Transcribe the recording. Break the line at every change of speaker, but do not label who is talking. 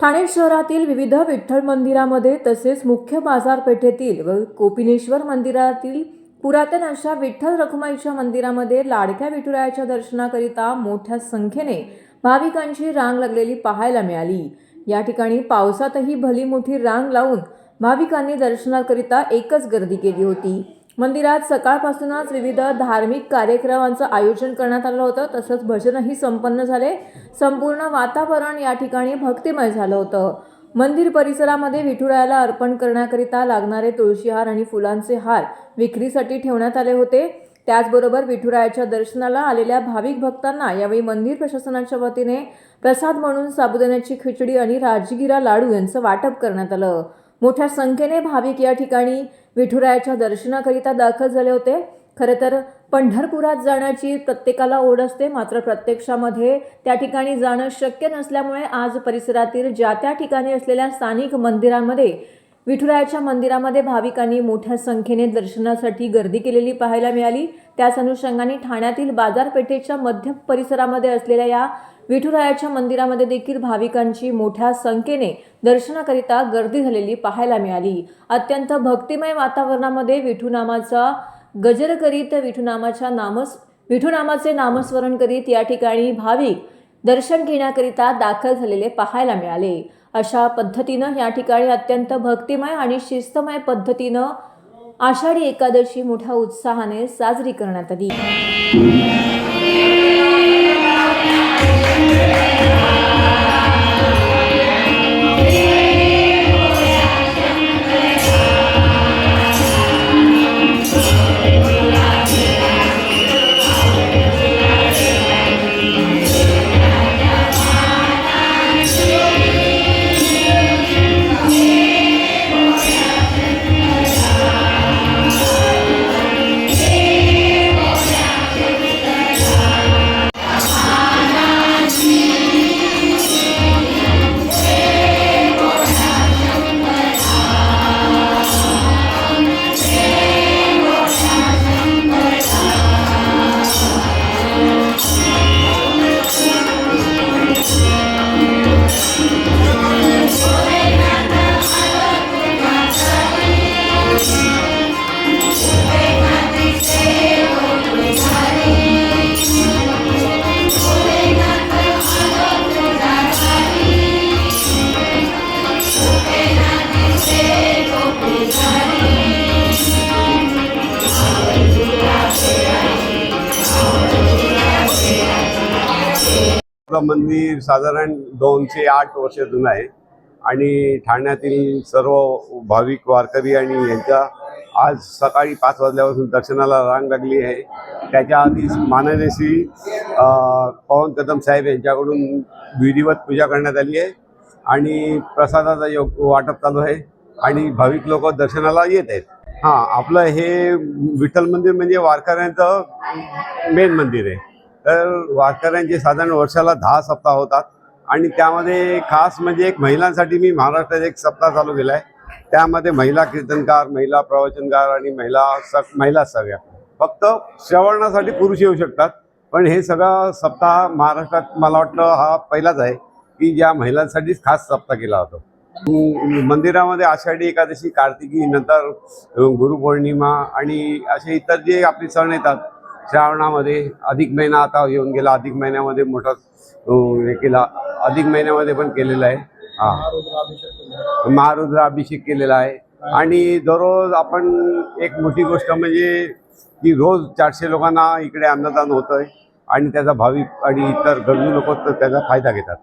ठाणे शहरातील विविध विठ्ठल मंदिरामध्ये तसेच मुख्य बाजारपेठेतील व कोपिनेश्वर मंदिरातील पुरातन अशा विठ्ठल रखुमाईच्या मंदिरामध्ये लाडक्या विठुरायाच्या दर्शनाकरिता मोठ्या संख्येने भाविकांची रांग लागलेली पाहायला मिळाली। या ठिकाणी पावसातही भली मोठी रांग लावून भाविकांनी दर्शनाकरिता एकच गर्दी केली होती। मंदिरात सकाळपासूनच विविध धार्मिक कार्यक्रमांचं आयोजन करण्यात आलं होतं, तसंच भजनही संपन्न झाले। संपूर्ण वातावरण या ठिकाणी भक्तिमय झालं होतं। मंदिर परिसरामध्ये विठुरायाला अर्पण करण्याकरिता लागणारे तुळशीहार आणि फुलांचे हार विक्रीसाठी ठेवण्यात आले होते। त्याचबरोबर विठुरायाच्या दर्शनाला आलेल्या भाविक भक्तांना यावेळी मंदिर प्रशासनाच्या वतीने प्रसाद म्हणून साबुदाण्याची खिचडी आणि राजगिरा लाडू यांचं वाटप करण्यात आलं। मोठ्या संख्येने भाविक या ठिकाणी विठुरायाच्या दर्शनाकरिता दाखल झाले होते। खरं तर पंढरपुरात जाण्याची प्रत्येकाला ओढ असते, मात्र प्रत्यक्षामध्ये त्या ठिकाणी जाणं शक्य नसल्यामुळे आज परिसरातील ज्या त्या ठिकाणी असलेल्या स्थानिक मंदिरांमध्ये विठुरायाच्या मंदिरामध्ये भाविकांनी मोठ्या संख्येने दर्शनासाठी गर्दी केलेली पाहायला मिळाली। त्याच अनुषंगाने ठाण्यातील बाजारपेठेच्या मध्य परिसरामध्ये असलेल्या या विठुरायाच्या मंदिरामध्ये देखील भाविकांची मोठ्या संख्येने दर्शनाकरिता गर्दी झालेली पाहायला मिळाली। अत्यंत भक्तिमय वातावरणामध्ये विठुनामाचा गजर करीत विठुनामाचे नामस्मरण करीत या ठिकाणी भाविक दर्शन घेण्याकरिता दाखल झालेले पाहायला मिळाले। अशा पद्धतीनं या ठिकाणी अत्यंत भक्तिमय आणि शिस्तमय पद्धतीनं आषाढी एकादशी मोठ्या उत्साहाने साजरी करण्यात आली।
मंदिर साधारण 208 वर्ष जुनं आहे आणि ठाण्यातील सर्व भाविक वारकरी आणि यांच्या आज सकाळी 5 वाजल्यापासून दर्शनाला रांग लागली आहे। त्याच्या आधी माननीय श्री पवन कदम साहेब यांच्याकडून विधिवत पूजा करण्यात आली आहे आणि प्रसादाचा वाटप चालू आहे आणि भाविक लोक दर्शनाला येत आहेत। आपलं हे विठ्ठल मंदिर म्हणजे वारकऱ्यांचं मेन मंदिर आहे। तर वारकऱ्यांचे साधारण वर्षाला 10 सप्ताह होतात आणि त्यामध्ये खास म्हणजे एक महिलांसाठी मी महाराष्ट्रात एक सप्ताह चालू केला आहे। त्यामध्ये महिला कीर्तनकार, महिला प्रवचनकार आणि महिला सगळ्या फक्त श्रवणासाठी पुरुष येऊ शकतात, पण हे सगळा सप्ताह महाराष्ट्रात मला वाटतं हा पहिलाच आहे की ज्या महिलांसाठीच खास सप्ताह केला होता। मंदिरामध्ये आषाढी एकादशी, कार्तिकी, नंतर गुरुपौर्णिमा आणि असे इतर जे आपले सण येतात श्रावणामध्ये, अधिक महिना आता येऊन गेला, अधिक महिन्यामध्ये मोठा हे केला, अधिक महिन्यामध्ये पण केलेला आहे। महारुद्राभिषेक केलेला आहे आणि दररोज आपण एक मोठी गोष्ट म्हणजे की रोज 400 लोकांना इकडे अन्नदान होतंय आणि त्याचा भाविक आणि इतर गरजू लोक त्याचा फायदा घेतात।